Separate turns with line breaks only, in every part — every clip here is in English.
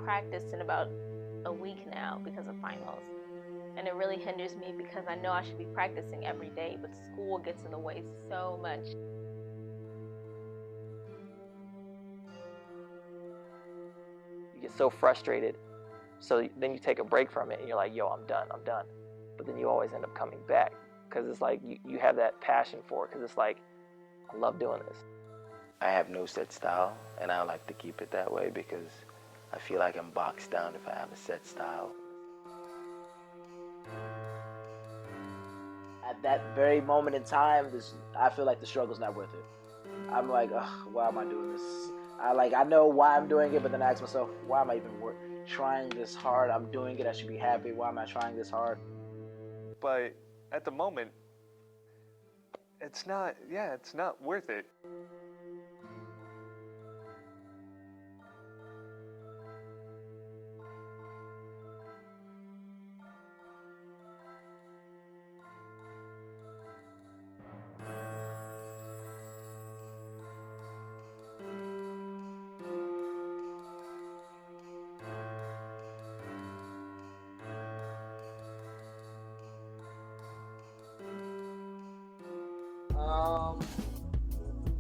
practiced in about a week now because of finals. And it really hinders me because I know I should be practicing every day, but school gets in the way so much.
You get so frustrated, so then you take a break from it and you're like, yo, I'm done. But then you always end up coming back because it's like you have that passion for it, because it's like, I love doing this.
I have no set style, and I like to keep it that way because I feel like I'm boxed down if I have a set style.
At that very moment in time, I feel like the struggle's not worth it. I'm like, ugh, why am I doing this? I know why I'm doing it, but then I ask myself, why am I even trying this hard? I'm doing it, I should be happy. Why am I trying this hard?
But at the moment, it's not worth it.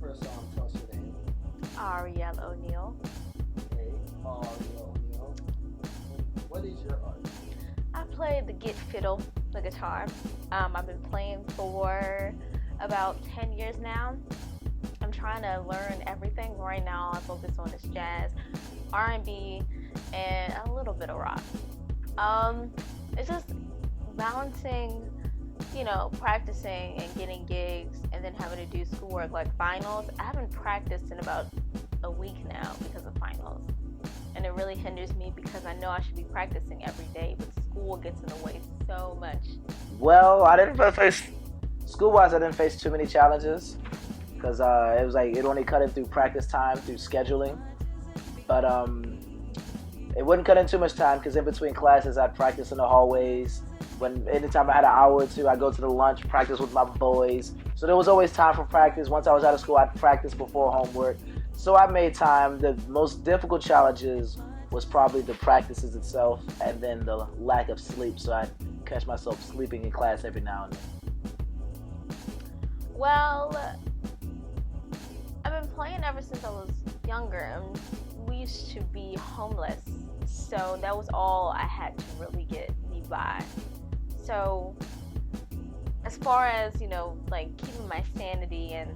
First song, tell us your name.
Ariel O'Neal.
Okay, Ariel O'Neal. What is your art?
I play the fiddle, the guitar. I've been playing for about 10 years now. I'm trying to learn everything. Right now I focus on this jazz, R&B, and a little bit of rock. It's just balancing, practicing and getting gigs and then having to do schoolwork like finals. I haven't practiced in about a week now because of finals. And it really hinders me because I know I should be practicing every day, but school gets in the way so much.
Well, I didn't face, school-wise, I didn't face too many challenges because it was like it only cut in through practice time, through scheduling. But it wouldn't cut in too much time because in between classes, I'd practice in the hallways. Anytime I had an hour or two, I'd go to the lunch, practice with my boys. So there was always time for practice. Once I was out of school, I'd practice before homework. So I made time. The most difficult challenges was probably the practices itself and then the lack of sleep. So I'd catch myself sleeping in class every now and then.
Well, I've been playing ever since I was younger. And we used to be homeless. So that was all I had to really get me by. So as far as, keeping my sanity and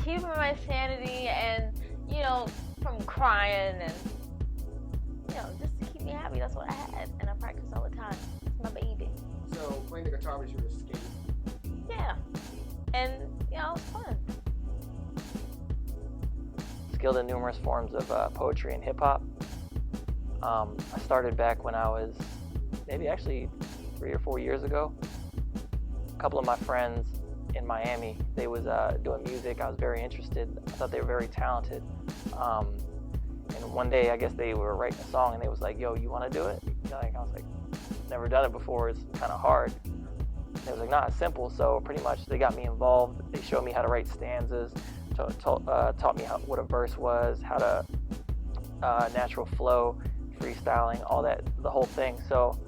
keeping my sanity and, from crying and, just to keep me happy, that's what I had. And I practice all the time. It's my baby.
So playing the guitar was your escape?
Yeah. And, it was fun.
Skilled in numerous forms of poetry and hip-hop. I started back when I was maybe actually 3 or 4 years ago. A couple of my friends in Miami, they was doing music. I was very interested. I thought they were very talented. And one day, I guess they were writing a song and they was like, yo, you want to do it? I was like, never done it before. It's kind of hard. They was like, nah, it's simple. So pretty much they got me involved. They showed me how to write stanzas, taught me what a verse was, how to natural flow, freestyling, all that, the whole thing. So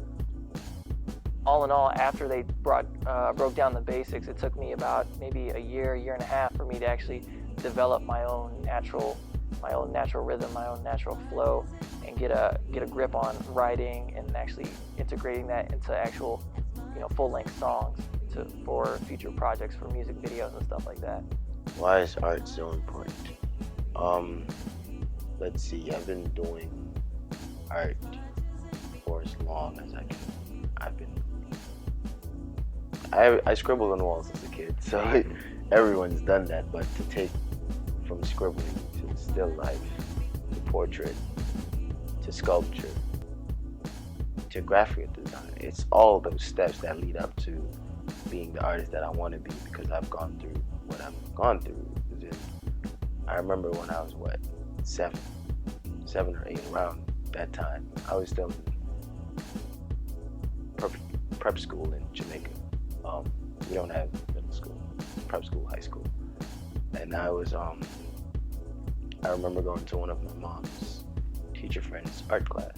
all in all, after they broke down the basics, it took me about maybe a year and a half for me to actually develop my own natural rhythm, my own natural flow, and get a grip on writing and actually integrating that into actual, full-length songs for future projects, for music videos and stuff like that.
Why is art so important? Let's see, I've been doing art for as long as I can. I scribbled on walls as a kid, so everyone's done that, but to take from scribbling to still life, to portrait, to sculpture, to graphic design, it's all those steps that lead up to being the artist that I want to be, because I've gone through what I've gone through. I remember when I was, seven or 8, around that time, I was still in prep school in Jamaica. We don't have middle school. prep school, high school. And I remember going to one of my mom's teacher friend's art class.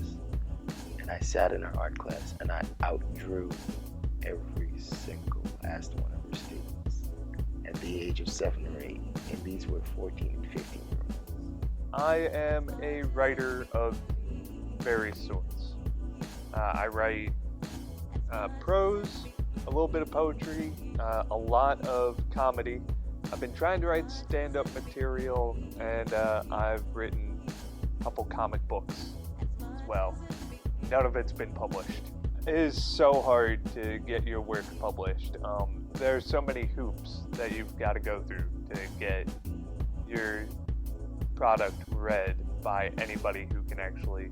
And I sat in her art class and I outdrew every single last one of her students at the age of 7 or 8. And these were 14 and 15-year-olds.
I am a writer of various sorts. I write prose, a little bit of poetry, a lot of comedy. I've been trying to write stand-up material, and I've written a couple comic books as well. None of it's been published. It is so hard to get your work published. There's so many hoops that you've got to go through to get your product read by anybody who can actually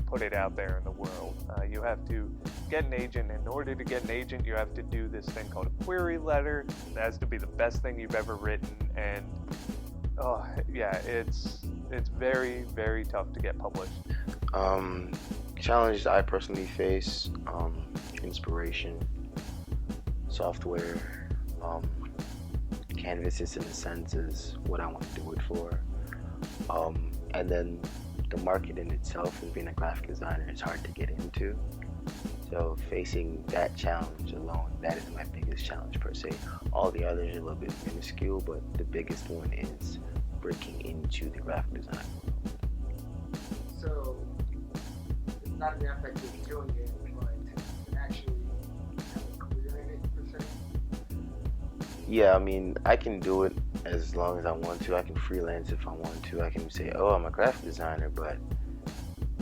put it out there in the world. You have to get an agent. In order to get an agent, you have to do this thing called a query letter. It has to be the best thing you've ever written, and it's very, very tough to get published.
Challenges I personally face, inspiration, software, canvases in a sense is what I want to do it for. And then the market in itself, as being a graphic designer, is hard to get into. So facing that challenge alone, that is my biggest challenge per se. All the others are a little bit minuscule, but the biggest one is breaking into the graphic design world.
So it's not the aspect of doing it, but actually have a career in it per se.
Yeah, I mean, I can do it as long as I want to. I can freelance if I want to. I can say, oh, I'm a graphic designer, but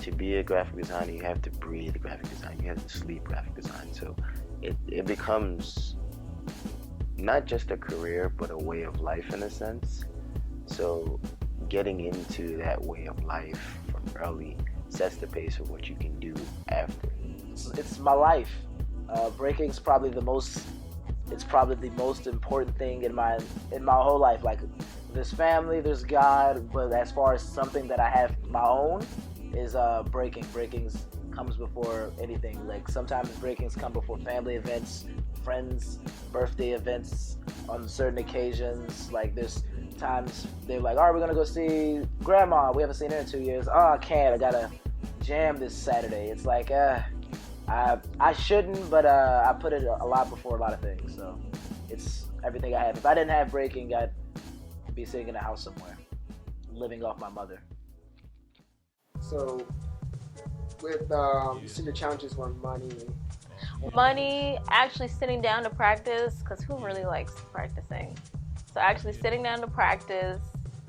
to be a graphic designer, you have to breathe graphic design. You have to sleep graphic design. So it becomes not just a career, but a way of life in a sense. So getting into that way of life from early sets the pace of what you can do after.
It's my life. Breaking's probably the most. It's probably the most important thing in my whole life. Like, there's family, there's God, but as far as something that I have my own is breaking. Breakings comes before anything. Like, sometimes breakings come before family events, friends, birthday events, on certain occasions. Like, there's times they're like, all right, we're gonna go see grandma. We haven't seen her in 2 years. Oh, I can't. I gotta jam this Saturday. It's like, I shouldn't, but I put it a lot before a lot of things. So it's everything I have. If I didn't have breaking, I'd be sitting in a house somewhere, living off my mother.
So with see your challenges were money.
Actually sitting down to practice, because who really likes practicing? So actually sitting down to practice.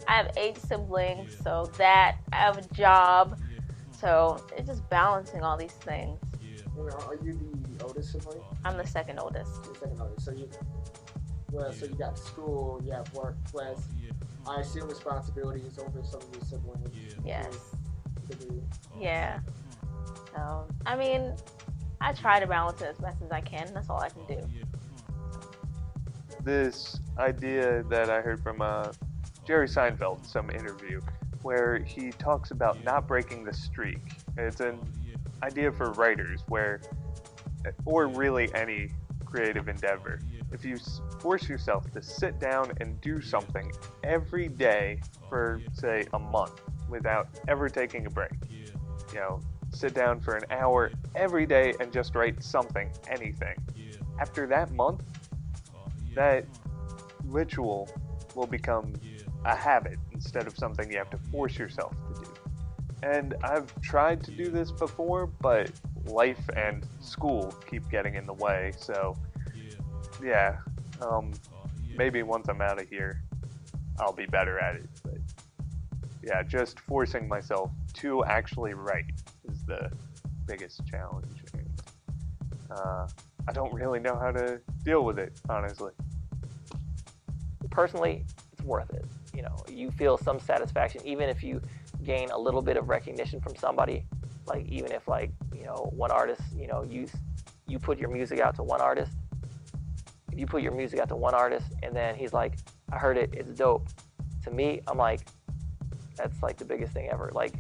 I have 8 siblings, so that I have a job. So it's just balancing all these things.
Are you the oldest sibling?
I'm the second oldest.
You're the second oldest. So you got school, you have work, plus I assume responsibilities over some of your siblings.
Yes. Yeah. So I mean, I try to balance it as best as I can. That's all I can do.
This idea that I heard from Jerry Seinfeld in some interview, where he talks about not breaking the streak. It's an idea for writers or really any creative endeavor. If you force yourself to sit down and do something every day for, say, a month without ever taking a break, sit down for an hour every day and just write something, anything. After that month, that ritual will become a habit instead of something you have to force yourself to do. And I've tried to do this before, but life and school keep getting in the way. So, yeah, maybe once I'm out of here, I'll be better at it. But yeah, just forcing myself to actually write is the biggest challenge. And, I don't really know how to deal with it, honestly.
Personally, it's worth it. You feel some satisfaction, even if you gain a little bit of recognition from somebody. Like, even if, one artist, you put your music out to one artist. If you put your music out to one artist and then he's like, I heard it, it's dope. To me, I'm like, that's like the biggest thing ever. Like,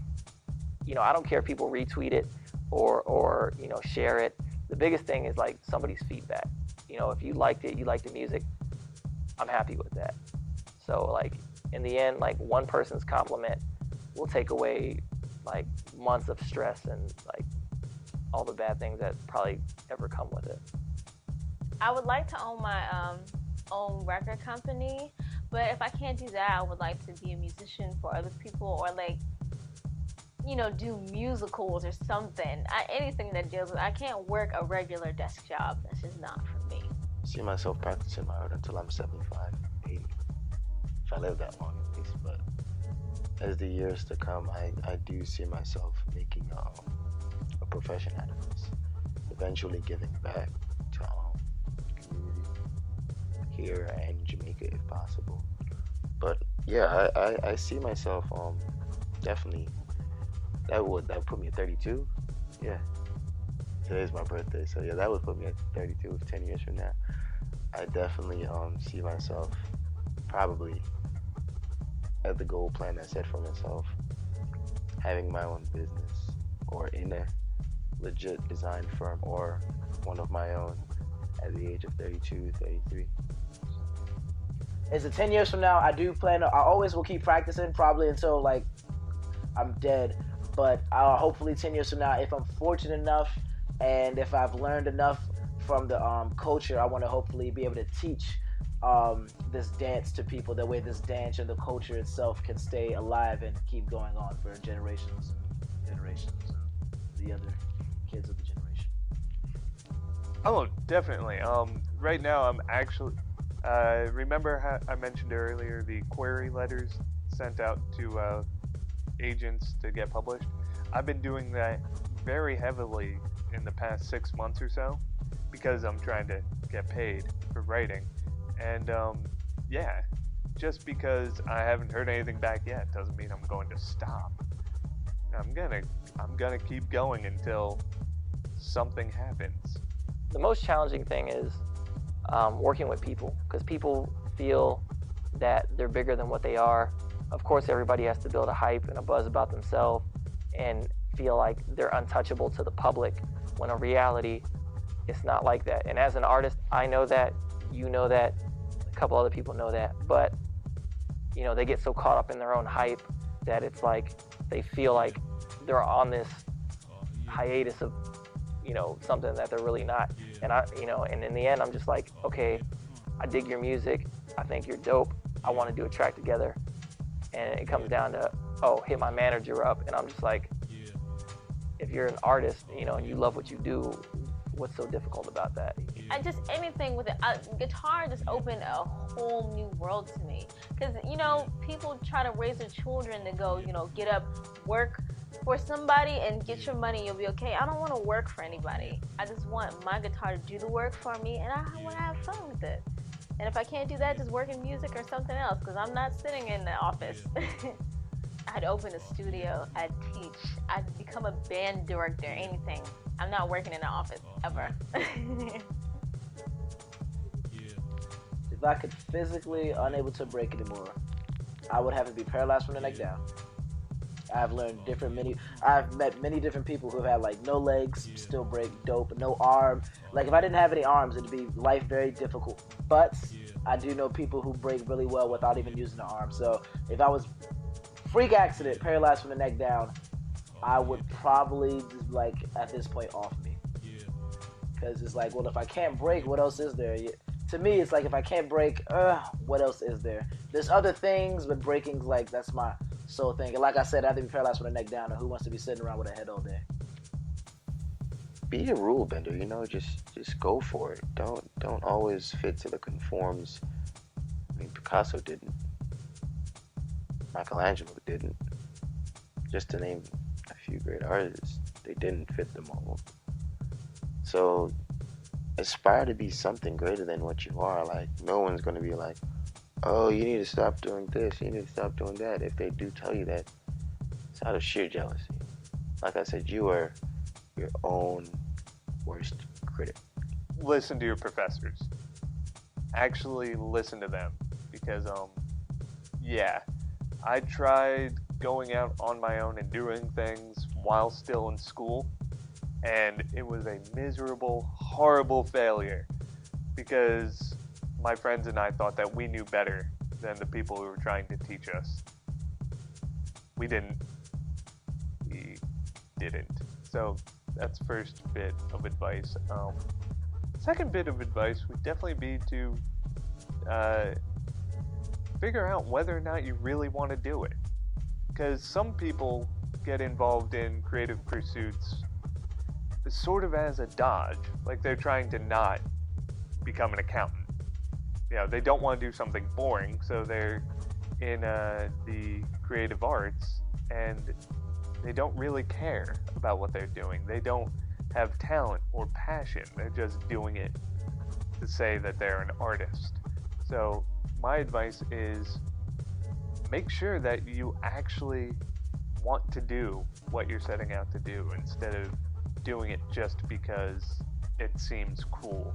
I don't care if people retweet it or share it. The biggest thing is like somebody's feedback. If you liked it, you like the music, I'm happy with that. So like in the end, like one person's compliment will take away like months of stress and like all the bad things that probably ever come with it.
I would like to own my own record company, but if I can't do that, I would like to be a musician for other people, or like, you know, do musicals or something. Anything that deals with. I can't work a regular desk job. That's just not for me.
See myself practicing my art until I'm 75, 80. If I live that long at least. But as the years to come, I do see myself making a profession out of this. Eventually giving back to community here and Jamaica if possible. But yeah, I see myself definitely. That would put me at 32. Yeah. Today's my birthday, so yeah, that would put me at 32 10 years from now. I definitely see myself probably at the goal plan I set for myself, having my own business or in a legit design firm or one of my own at the age of 32, 33.
Is it 10 years from now? I do plan. I always will keep practicing, probably until like I'm dead. But hopefully 10 years from now, if I'm fortunate enough and if I've learned enough from the culture, I want to hopefully be able to teach this dance to people. That way this dance and the culture itself can stay alive and keep going on for generations and generations and the other kids of the generation.
Oh, definitely. Right now I'm actually. Remember how I mentioned earlier the query letters sent out to agents to get published? I've been doing that very heavily in the past 6 months or so because I'm trying to get paid for writing. And yeah, just because I haven't heard anything back yet doesn't mean I'm going to stop. I'm gonna keep going until something happens.
The most challenging thing is working with people, because people feel that they're bigger than what they are. Of course, everybody has to build a hype and a buzz about themselves and feel like they're untouchable to the public, when in reality, it's not like that. And as an artist, I know that, you know that, a couple other people know that, but you know, they get so caught up in their own hype that it's like they feel like they're on this hiatus of, you know, something that they're really not. And and in the end, I'm just like, okay, I dig your music, I think you're dope, I want to do a track together. And it comes down to, hit my manager up, and I'm just like, if you're an artist, and you love what you do, what's so difficult about that?
Just anything with it. Guitar just opened a whole new world to me. Because, people try to raise their children to go, get up, work for somebody and get your money, you'll be okay. I don't want to work for anybody. I just want my guitar to do the work for me, and I want to have fun with it. And if I can't do that, just work in music or something else, because I'm not sitting in the office. I'd open a studio, I'd teach, I'd become a band director, anything. I'm not working in the office, ever.
If I could physically unable to break anymore, I would have to be paralyzed from the neck down. I've met many different people who have had like no legs, still break dope, no arm. Like if I didn't have any arms, it'd be life very difficult. But I do know people who break really well without even using the arm. So if I was freak accident, paralyzed from the neck down, I would probably just like at this point off me. Because it's like, well, if I can't break, what else is there? To me, it's like if I can't break, what else is there? There's other things, but breaking's like, that's my sole thing. And like I said, I have to be paralyzed from the neck down, and who wants to be sitting around with a head all day?
Be a rule bender, just go for it. Don't always fit to the conforms. I mean, Picasso didn't. Michelangelo didn't. Just to name a few great artists, they didn't fit the mold. So aspire to be something greater than what you are. Like, no one's going to be like, oh, you need to stop doing this, you need to stop doing that. If they do tell you that, it's out of sheer jealousy. Like I said, you are your own worst critic.
Listen to your professors. Actually listen to them, because yeah, I tried going out on my own and doing things while still in school, and it was a miserable, horrible failure, because my friends and I thought that we knew better than the people who were trying to teach us. We didn't. We didn't. So that's first bit of advice. Second bit of advice would definitely be to figure out whether or not you really want to do it. Because some people get involved in creative pursuits sort of as a dodge, like they're trying to not become an accountant. You know, they don't want to do something boring, so they're in the creative arts, and they don't really care about what they're doing. They don't have talent or passion. They're just doing it to say that they're an artist. So my advice is make sure that you actually want to do what you're setting out to do instead of doing it just because it seems cool.